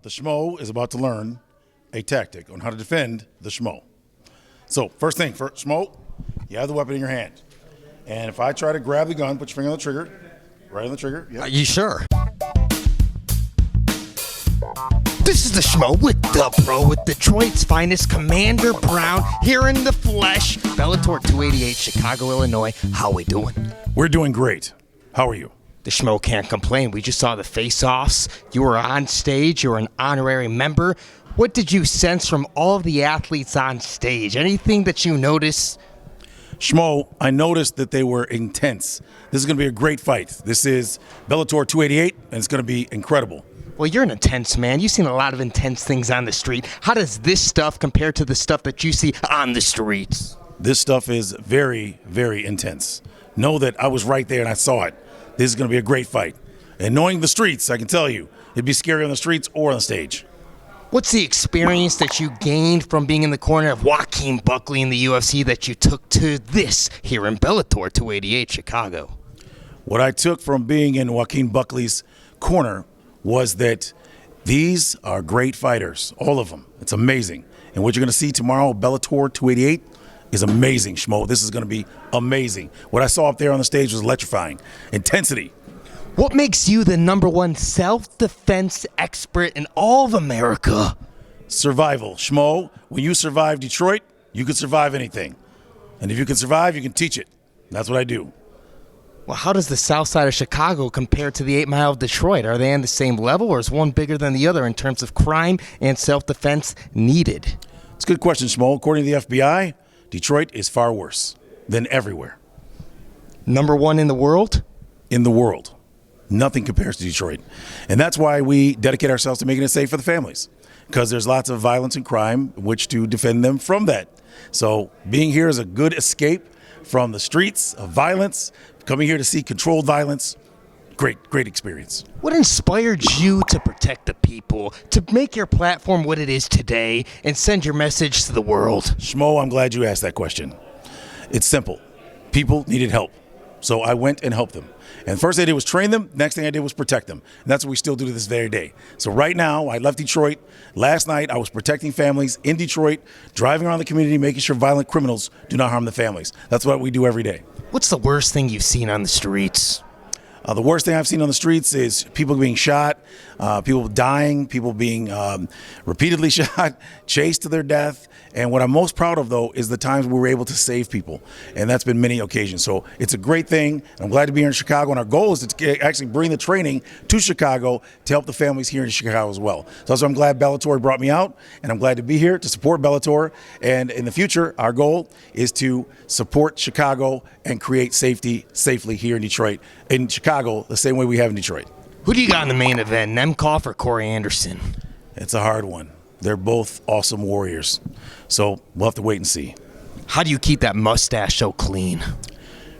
The Schmo is about to learn a tactic on how to defend the Schmo. So first thing, Schmo, you have the weapon in your hand. And if I try to grab the gun, put your finger on the trigger, right on the trigger. Yep. Are you sure? This is the Schmo with the pro, with Detroit's finest, Commander Brown, here in the flesh. Bellator 288, Chicago, Illinois. How we doing? We're doing great. How are you? The Schmo can't complain. We just saw the face-offs. You were on stage. You were an honorary member. What did you sense from all of the athletes on stage? Anything that you noticed? Schmo, I noticed that they were intense. This is going to be a great fight. This is Bellator 288, and it's going to be incredible. Well, you're an intense man. You've seen a lot of intense things on the street. How does this stuff compare to the stuff that you see on the streets? This stuff is very, very intense. Know that I was right there and I saw it. This is going to be a great fight. And knowing the streets, I can tell you, it'd be scary on the streets or on the stage. What's the experience that you gained from being in the corner of Joaquin Buckley in the UFC that you took to this here in Bellator 288 Chicago? What I took from being in Joaquin Buckley's corner was that these are great fighters, all of them. It's amazing. And what you're going to see tomorrow, Bellator 288, is amazing, Schmo. This is going to be amazing. What I saw up there on the stage was electrifying. Intensity. What makes you the #1 self-defense expert in all of America? Survival. Schmo, when you survive Detroit, you can survive anything. And if you can survive, you can teach it. That's what I do. Well, how does the south side of Chicago compare to the 8 Mile of Detroit? Are they on the same level, or is one bigger than the other in terms of crime and self-defense needed? It's a good question, Schmo. According to the FBI, Detroit is far worse than everywhere. #1 in the world? In the world. Nothing compares to Detroit. And that's why we dedicate ourselves to making it safe for the families, because there's lots of violence and crime in which to defend them from that. So being here is a good escape from the streets of violence, coming here to see controlled violence. Great experience. What inspired you to protect the people, to make your platform what it is today, and send your message to the world? Schmo, I'm glad you asked that question. It's simple. People needed help. So I went and helped them. And the first thing I did was train them. Next thing I did was protect them. And that's what we still do to this very day. So right now, I left Detroit. Last night, I was protecting families in Detroit, driving around the community, making sure violent criminals do not harm the families. That's what we do every day. What's the worst thing you've seen on the streets? The worst thing I've seen on the streets is people being shot, people dying, people being repeatedly shot, chased to their death. And what I'm most proud of, though, is the times we were able to save people. And that's been many occasions. So it's a great thing. I'm glad to be here in Chicago. And our goal is to actually bring the training to Chicago to help the families here in Chicago as well. So that's why I'm glad Bellator brought me out. And I'm glad to be here to support Bellator. And in the future, our goal is to support Chicago and create safely here in Detroit. In Chicago, the same way we have in Detroit. Who do you got in the main event, Nemkov or Corey Anderson? It's a hard one. They're both awesome warriors. So we'll have to wait and see. How do you keep that mustache so clean?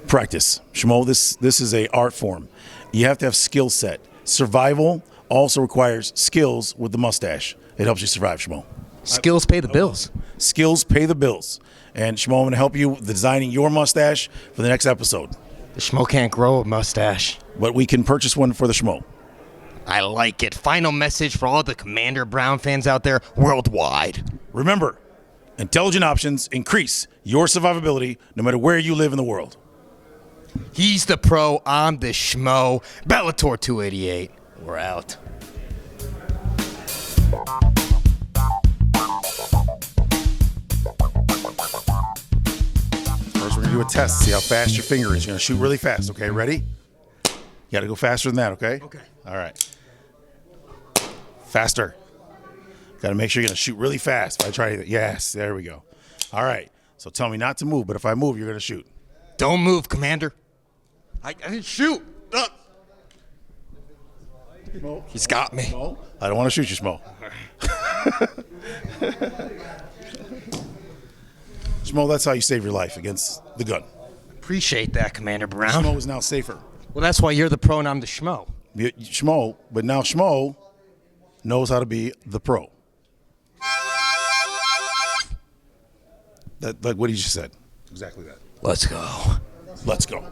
Practice. Schmo, this is a art form. You have to have skill set. Survival also requires skills with the mustache. It helps you survive, Schmo. Skills pay the bills. Skills pay the bills. And Schmo, I'm going to help you with designing your mustache for the next episode. The Schmo can't grow a mustache. But we can purchase one for the Schmo. I like it. Final message for all the Commander Brown fans out there worldwide. Remember, intelligent options increase your survivability no matter where you live in the world. He's the pro, I'm the Schmo. Bellator 288. We're out. First, we're going to do a test, see how fast your finger is. You're going to shoot really fast, okay? Ready? You got to go faster than that, okay? Okay. All right. Faster. Got to make sure you're going to shoot really fast. If I try to, yes, there we go. All right. So tell me not to move, but if I move, you're going to shoot. Don't move, Commander. I didn't shoot. Schmo. He's got me. Schmo. I don't want to shoot you, Schmo. Schmo, that's how you save your life against the gun. Appreciate that, Commander Brown. Schmo is now safer. Well, that's why you're the pro and I'm the Schmo. Schmo, but now Schmo knows how to be the pro. Like what he just said. Exactly that. Let's go. Let's go.